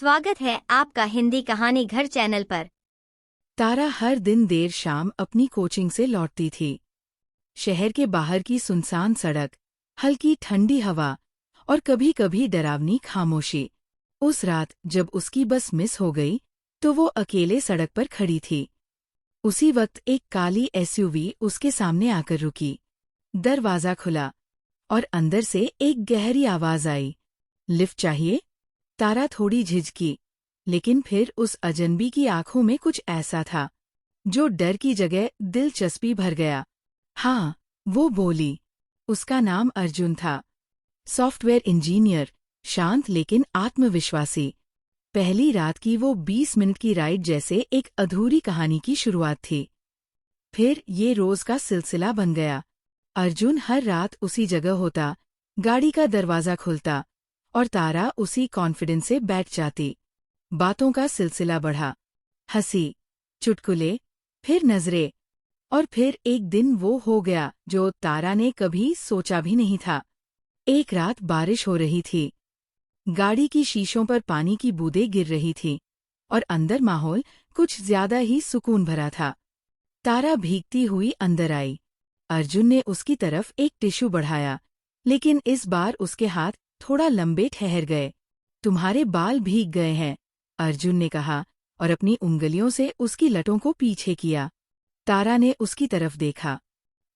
स्वागत है आपका हिंदी कहानी घर चैनल पर। तारा हर दिन देर शाम अपनी कोचिंग से लौटती थी। शहर के बाहर की सुनसान सड़क, हल्की ठंडी हवा और कभी-कभी डरावनी खामोशी। उस रात जब उसकी बस मिस हो गई तो वो अकेले सड़क पर खड़ी थी। उसी वक्त एक काली एसयूवी उसके सामने आकर रुकी। दरवाज़ा खुला और अंदर से एक गहरी आवाज़ आई, लिफ्ट चाहिए? तारा थोड़ी झिझकी, लेकिन फिर उस अजनबी की आंखों में कुछ ऐसा था जो डर की जगह दिलचस्पी भर गया। हाँ, वो बोली। उसका नाम अर्जुन था। सॉफ्टवेयर इंजीनियर, शांत लेकिन आत्मविश्वासी। पहली रात की वो 20 मिनट की राइड जैसे एक अधूरी कहानी की शुरुआत थी। फिर ये रोज का सिलसिला बन गया। अर्जुन हर रात उसी जगह होता, गाड़ी का दरवाज़ा खुलता और तारा उसी कॉन्फिडेंस से बैठ जाती। बातों का सिलसिला बढ़ा, हंसी, चुटकुले, फिर नजरें, और फिर एक दिन वो हो गया जो तारा ने कभी सोचा भी नहीं था। एक रात बारिश हो रही थी। गाड़ी की शीशों पर पानी की बूंदें गिर रही थी और अंदर माहौल कुछ ज्यादा ही सुकून भरा था। तारा भीगती हुई अंदर आई। अर्जुन ने उसकी तरफ एक टिश्यू बढ़ाया, लेकिन इस बार उसके हाथ थोड़ा लंबे ठहर गए। तुम्हारे बाल भीग गए हैं, अर्जुन ने कहा और अपनी उंगलियों से उसकी लटों को पीछे किया। तारा ने उसकी तरफ देखा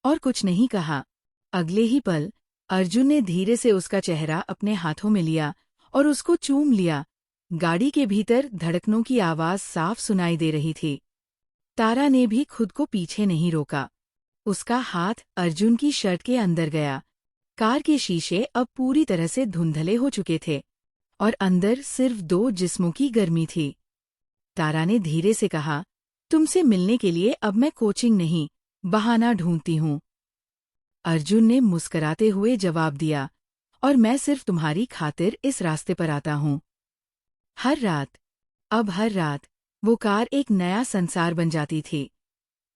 और कुछ नहीं कहा। अगले ही पल अर्जुन ने धीरे से उसका चेहरा अपने हाथों में लिया और उसको चूम लिया। गाड़ी के भीतर धड़कनों की आवाज साफ सुनाई दे रही थी। तारा ने भी खुद को पीछे नहीं रोका। उसका हाथ अर्जुन की शर्ट के अंदर गया। कार के शीशे अब पूरी तरह से धुंधले हो चुके थे और अंदर सिर्फ दो जिस्मों की गर्मी थी। तारा ने धीरे से कहा, तुमसे मिलने के लिए अब मैं कोचिंग नहीं, बहाना ढूंढती हूँ। अर्जुन ने मुस्कराते हुए जवाब दिया, और मैं सिर्फ तुम्हारी खातिर इस रास्ते पर आता हूँ। हर रात वो कार एक नया संसार बन जाती थी,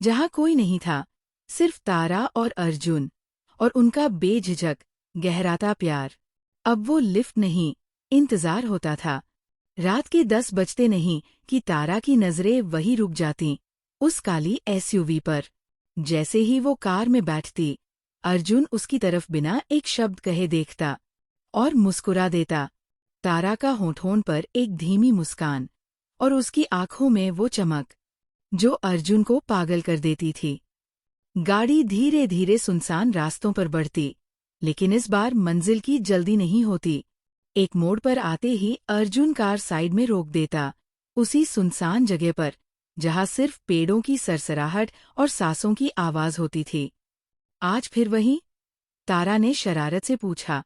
जहाँ कोई नहीं था, सिर्फ तारा और अर्जुन और उनका बेझिझक गहराता प्यार। अब वो लिफ्ट नहीं, इंतजार होता था। रात के 10 बजते नहीं कि तारा की नजरें वही रुक जातीं, उस काली एसयूवी पर। जैसे ही वो कार में बैठती, अर्जुन उसकी तरफ बिना एक शब्द कहे देखता और मुस्कुरा देता। तारा का होठों पर एक धीमी मुस्कान और उसकी आंखों में वो चमक जो अर्जुन को पागल कर देती थी। गाड़ी धीरे धीरे सुनसान रास्तों पर बढ़ती, लेकिन इस बार मंजिल की जल्दी नहीं होती। एक मोड़ पर आते ही अर्जुन कार साइड में रोक देता, उसी सुनसान जगह पर जहां सिर्फ पेड़ों की सरसराहट और सांसों की आवाज होती थी। आज फिर वही? तारा ने शरारत से पूछा।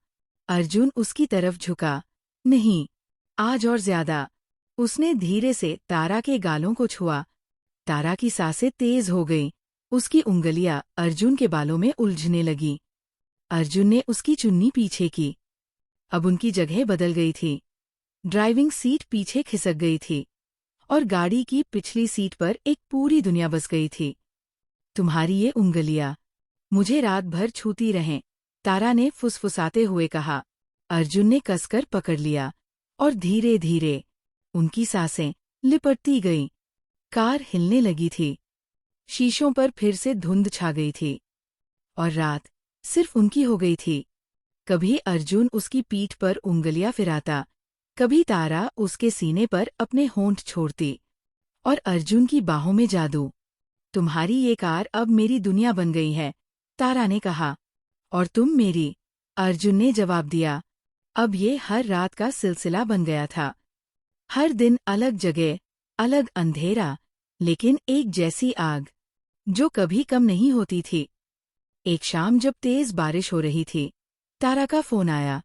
अर्जुन उसकी तरफ झुका। नहीं, आज और ज्यादा। उसने धीरे से तारा के गालों को छुआ। तारा की सांसें तेज हो गईं। उसकी उंगलियां अर्जुन के बालों में उलझने लगी। अर्जुन ने उसकी चुन्नी पीछे की। अब उनकी जगह बदल गई थी। ड्राइविंग सीट पीछे खिसक गई थी और गाड़ी की पिछली सीट पर एक पूरी दुनिया बस गई थी। तुम्हारी ये उंगलियां मुझे रात भर छूती रहें, तारा ने फुसफुसाते हुए कहा। अर्जुन ने कसकर पकड़ लिया और धीरे धीरे उनकी सांसें लिपटती गईं। कार हिलने लगी थी। शीशों पर फिर से धुंध छा गई थी और रात सिर्फ उनकी हो गई थी। कभी अर्जुन उसकी पीठ पर उंगलियां फिराता, कभी तारा उसके सीने पर अपने होंठ छोड़ती, और अर्जुन की बाहों में जादू। तुम्हारी ये कार अब मेरी दुनिया बन गई है, तारा ने कहा, और तुम मेरी, अर्जुन ने जवाब दिया। अब ये हर रात का सिलसिला बन गया था। हर दिन अलग जगह, अलग अंधेरा, लेकिन एक जैसी आग जो कभी कम नहीं होती थी। एक शाम जब तेज बारिश हो रही थी, तारा का फोन आया।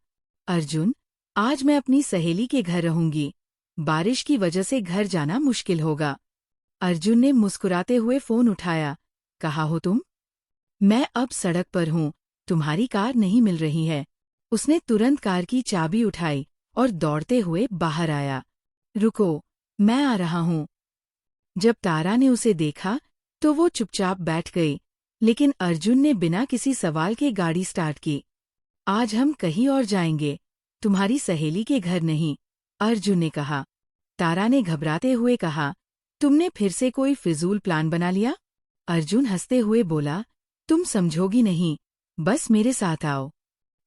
अर्जुन, आज मैं अपनी सहेली के घर रहूंगी। बारिश की वजह से घर जाना मुश्किल होगा। अर्जुन ने मुस्कुराते हुए फोन उठाया। कहाँ हो तुम? मैं अब सड़क पर हूँ, तुम्हारी कार नहीं मिल रही है। उसने तुरंत कार की चाबी उठाई और दौड़ते हुए बाहर आया। रुको, मैं आ रहा हूँ। जब तारा ने उसे देखा तो वो चुपचाप बैठ गई, लेकिन अर्जुन ने बिना किसी सवाल के गाड़ी स्टार्ट की। आज हम कहीं और जाएंगे, तुम्हारी सहेली के घर नहीं, अर्जुन ने कहा। तारा ने घबराते हुए कहा, तुमने फिर से कोई फिजूल प्लान बना लिया? अर्जुन हंसते हुए बोला, तुम समझोगी नहीं, बस मेरे साथ आओ।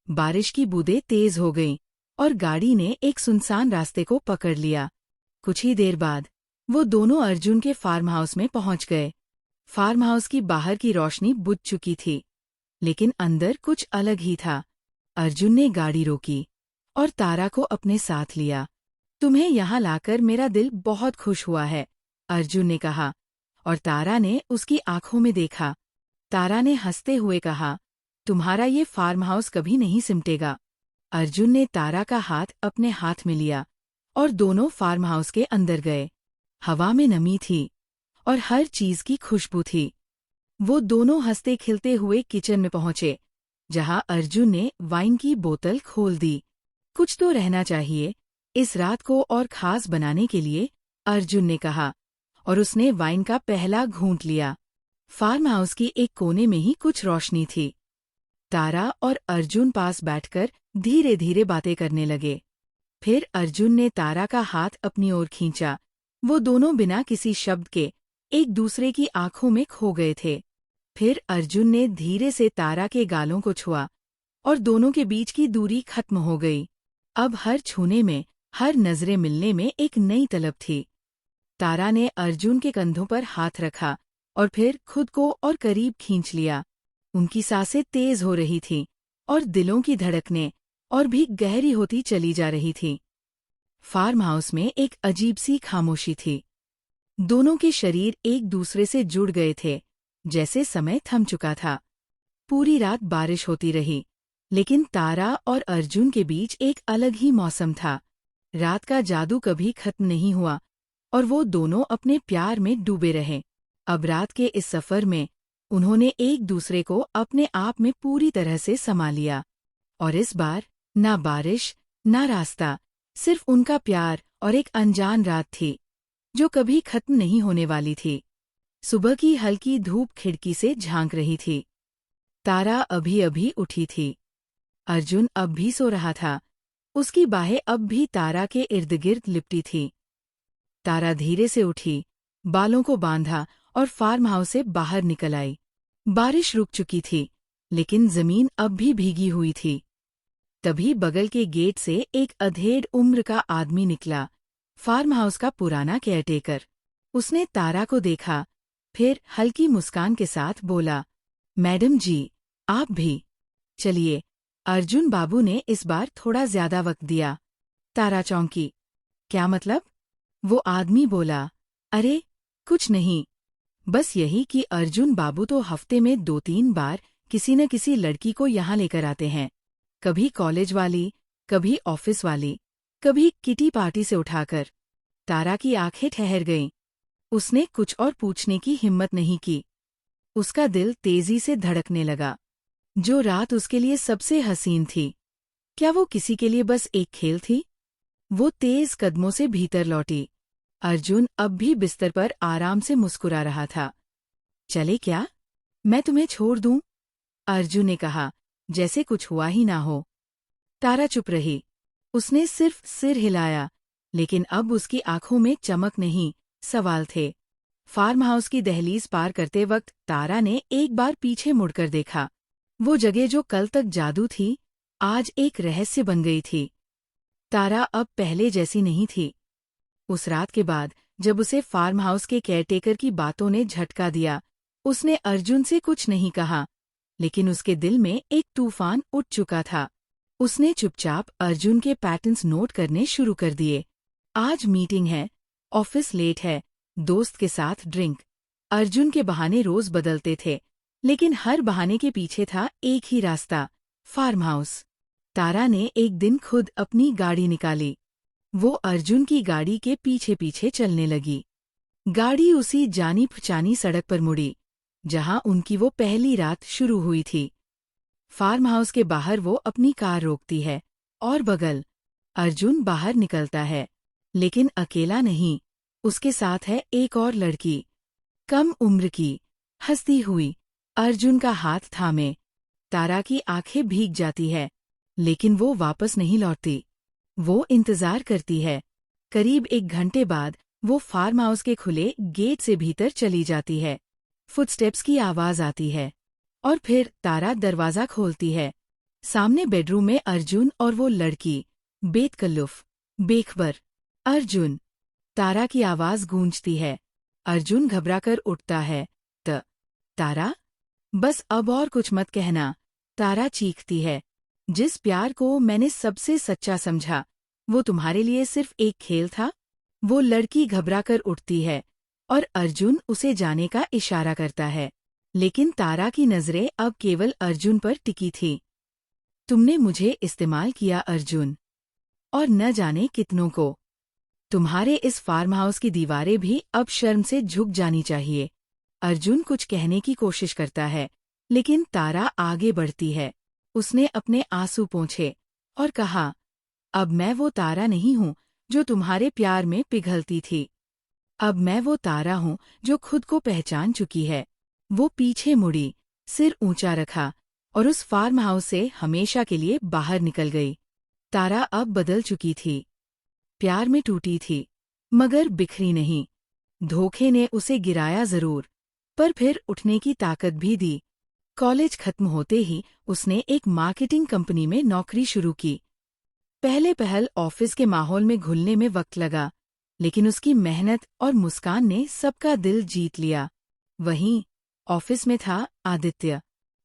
बारिश की बूंदें तेज हो गईं और गाड़ी ने एक सुनसान रास्ते को पकड़ लिया। कुछ ही देर बाद वो दोनों अर्जुन के फार्म हाउस में पहुंच गए। फार्म हाउस की बाहर की रोशनी बुझ चुकी थी, लेकिन अंदर कुछ अलग ही था। अर्जुन ने गाड़ी रोकी और तारा को अपने साथ लिया। तुम्हें यहाँ लाकर मेरा दिल बहुत खुश हुआ है, अर्जुन ने कहा, और तारा ने उसकी आंखों में देखा। तारा ने हंसते हुए कहा, तुम्हारा ये फार्म हाउस कभी नहीं सिमटेगा। अर्जुन ने तारा का हाथ अपने हाथ में लिया और दोनों फार्म हाउस के अंदर गए। हवा में नमी थी और हर चीज की खुशबू थी। वो दोनों हंसते खिलते हुए किचन में पहुंचे, जहां अर्जुन ने वाइन की बोतल खोल दी। कुछ तो रहना चाहिए इस रात को और खास बनाने के लिए, अर्जुन ने कहा, और उसने वाइन का पहला घूंट लिया। फार्म हाउस की एक कोने में ही कुछ रोशनी थी। तारा और अर्जुन पास बैठकर धीरे धीरे बातें करने लगे। फिर अर्जुन ने तारा का हाथ अपनी ओर खींचा। वो दोनों बिना किसी शब्द के एक दूसरे की आंखों में खो गए थे। फिर अर्जुन ने धीरे से तारा के गालों को छुआ और दोनों के बीच की दूरी खत्म हो गई। अब हर छूने में, हर नजरें मिलने में एक नई तलब थी। तारा ने अर्जुन के कंधों पर हाथ रखा और फिर खुद को और करीब खींच लिया। उनकी सांसें तेज हो रही थीं और दिलों की धड़कनें और भी गहरी होती चली जा रही थीं। फार्म हाउस में एक अजीब सी खामोशी थी। दोनों के शरीर एक दूसरे से जुड़ गए थे, जैसे समय थम चुका था। पूरी रात बारिश होती रही, लेकिन तारा और अर्जुन के बीच एक अलग ही मौसम था। रात का जादू कभी खत्म नहीं हुआ और वो दोनों अपने प्यार में डूबे रहे। अब रात के इस सफर में उन्होंने एक दूसरे को अपने आप में पूरी तरह से समा लिया। और इस बार ना बारिश, ना रास्ता, सिर्फ उनका प्यार और एक अनजान रात थी, जो कभी खत्म नहीं होने वाली थी। सुबह की हल्की धूप खिड़की से झांक रही थी। तारा अभी अभी उठी थी। अर्जुन अब भी सो रहा था। उसकी बाहें अब भी तारा के इर्द गिर्द लिपटी थीं। तारा धीरे से उठी, बालों को बांधा और फार्म हाउस से बाहर निकल आई। बारिश रुक चुकी थी, लेकिन जमीन अब भी भीगी हुई थी। तभी बगल के गेट से एक अधेड़ उम्र का आदमी निकला, फार्म हाउस का पुराना केयरटेकर। उसने तारा को देखा, फिर हल्की मुस्कान के साथ बोला, मैडम जी, आप भी। चलिए। अर्जुन बाबू ने इस बार थोड़ा ज्यादा वक्त दिया। तारा चौंकी। क्या मतलब? वो आदमी बोला, अरे कुछ नहीं, बस यही कि अर्जुन बाबू तो हफ्ते में 2-3 बार किसी न किसी लड़की को यहाँ लेकर आते हैं। कभी कॉलेज वाली, कभी ऑफिस वाली, कभी किटी पार्टी से उठाकर। तारा की आंखें ठहर गईं। उसने कुछ और पूछने की हिम्मत नहीं की। उसका दिल तेजी से धड़कने लगा। जो रात उसके लिए सबसे हसीन थी, क्या वो किसी के लिए बस एक खेल थी? वो तेज कदमों से भीतर लौटी। अर्जुन अब भी बिस्तर पर आराम से मुस्कुरा रहा था। चले क्या? मैं तुम्हें छोड़ दूं? अर्जुन ने कहा, जैसे कुछ हुआ ही ना हो। तारा चुप रही। उसने सिर्फ सिर हिलाया, लेकिन अब उसकी आंखों में चमक नहीं, सवाल थे। फार्म हाउस की दहलीज पार करते वक्त तारा ने एक बार पीछे मुड़कर देखा। वो जगह जो कल तक जादू थी, आज एक रहस्य बन गई थी। तारा अब पहले जैसी नहीं थी। उस रात के बाद जब उसे फार्म हाउस के केयरटेकर की बातों ने झटका दिया, उसने अर्जुन से कुछ नहीं कहा, लेकिन उसके दिल में एक तूफान उठ चुका था। उसने चुपचाप अर्जुन के पैटर्न्स नोट करने शुरू कर दिए। आज मीटिंग है, ऑफिस लेट है, दोस्त के साथ ड्रिंक। अर्जुन के बहाने रोज बदलते थे, लेकिन हर बहाने के पीछे था एक ही रास्ता, फार्म हाउस। तारा ने एक दिन खुद अपनी गाड़ी निकाली। वो अर्जुन की गाड़ी के पीछे पीछे चलने लगी। गाड़ी उसी जानी पहचानी सड़क पर मुड़ी, जहां उनकी वो पहली रात शुरू हुई थी। फार्म हाउस के बाहर वो अपनी कार रोकती है और बगल अर्जुन बाहर निकलता है, लेकिन अकेला नहीं, उसके साथ है एक और लड़की, कम उम्र की, हंसती हुई, अर्जुन का हाथ थामे। तारा की आंखें भीग जाती है, लेकिन वो वापस नहीं लौटती। वो इंतजार करती है। करीब 1 घंटे बाद वो फार्म हाउस के खुले गेट से भीतर चली जाती है। फुटस्टेप्स की आवाज आती है और फिर तारा दरवाजा खोलती है। सामने बेडरूम में अर्जुन और वो लड़की, बेतकल्लुफ, बेखबर। अर्जुन, तारा की आवाज गूंजती है। अर्जुन घबराकर उठता है। तारा, बस अब और कुछ मत कहना, तारा चीखती है। जिस प्यार को मैंने सबसे सच्चा समझा, वो तुम्हारे लिए सिर्फ एक खेल था। वो लड़की घबराकर उठती है और अर्जुन उसे जाने का इशारा करता है, लेकिन तारा की नजरें अब केवल अर्जुन पर टिकी थी। तुमने मुझे इस्तेमाल किया अर्जुन, और न जाने कितनों को। तुम्हारे इस फार्म हाउस की दीवारें भी अब शर्म से झुक जानी चाहिए। अर्जुन कुछ कहने की कोशिश करता है, लेकिन तारा आगे बढ़ती है। उसने अपने आंसू पोंछे और कहा, अब मैं वो तारा नहीं हूँ जो तुम्हारे प्यार में पिघलती थी। अब मैं वो तारा हूँ जो खुद को पहचान चुकी है। वो पीछे मुड़ी, सिर ऊंचा रखा और उस फार्म हाउस से हमेशा के लिए बाहर निकल गई। तारा अब बदल चुकी थी। प्यार में टूटी थी, मगर बिखरी नहीं। धोखे ने उसे गिराया जरूर, पर फिर उठने की ताकत भी दी। कॉलेज खत्म होते ही उसने एक मार्केटिंग कंपनी में नौकरी शुरू की। पहले पहल ऑफिस के माहौल में घुलने में वक्त लगा, लेकिन उसकी मेहनत और मुस्कान ने सबका दिल जीत लिया। वहीं ऑफिस में था आदित्य,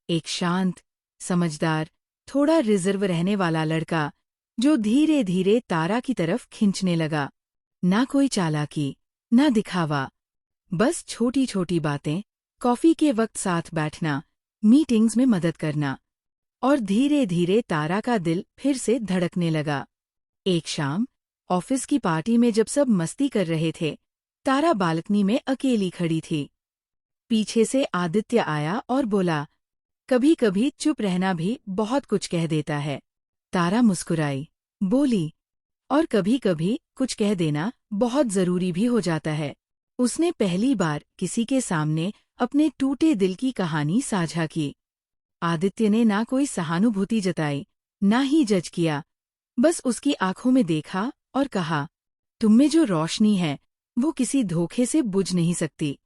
एक शांत, समझदार, थोड़ा रिजर्व रहने वाला लड़का, जो धीरे धीरे तारा की तरफ खींचने लगा। ना कोई चालाकी, ना दिखावा, बस छोटी छोटी बातें, कॉफी के वक्त साथ बैठना, मीटिंग्स में मदद करना। और धीरे धीरे तारा का दिल फिर से धड़कने लगा। एक शाम ऑफिस की पार्टी में जब सब मस्ती कर रहे थे, तारा बालकनी में अकेली खड़ी थी। पीछे से आदित्य आया और बोला, कभी कभी चुप रहना भी बहुत कुछ कह देता है। तारा मुस्कुराई, बोली, और कभी कभी कुछ कह देना बहुत जरूरी भी हो जाता है। उसने पहली बार किसी के सामने अपने टूटे दिल की कहानी साझा की। आदित्य ने ना कोई सहानुभूति जताई, ना ही जज किया, बस उसकी आंखों में देखा और कहा, तुममें जो रोशनी है वो किसी धोखे से बुझ नहीं सकती।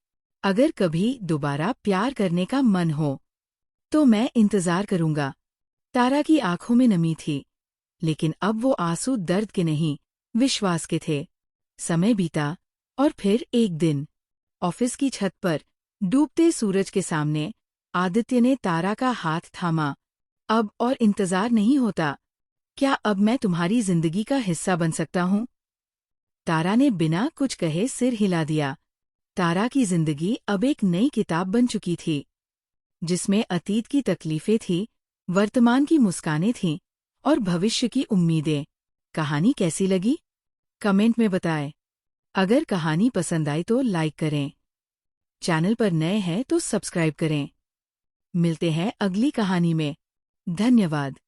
अगर कभी दोबारा प्यार करने का मन हो तो मैं इंतजार करूंगा। तारा की आंखों में नमी थी, लेकिन अब वो आंसू दर्द के नहीं, विश्वास के थे। समय बीता और फिर एक दिन ऑफिस की छत पर डूबते सूरज के सामने आदित्य ने तारा का हाथ थामा। अब और इंतजार नहीं होता। क्या अब मैं तुम्हारी जिंदगी का हिस्सा बन सकता हूँ? तारा ने बिना कुछ कहे सिर हिला दिया। तारा की जिंदगी अब एक नई किताब बन चुकी थी, जिसमें अतीत की तकलीफें थीं, वर्तमान की मुस्कानें थीं और भविष्य की उम्मीदें। कहानी कैसी लगी? कमेंट में बताएं। अगर कहानी पसंद आई तो लाइक करें। चैनल पर नए हैं तो सब्सक्राइब करें। मिलते हैं अगली कहानी में। धन्यवाद।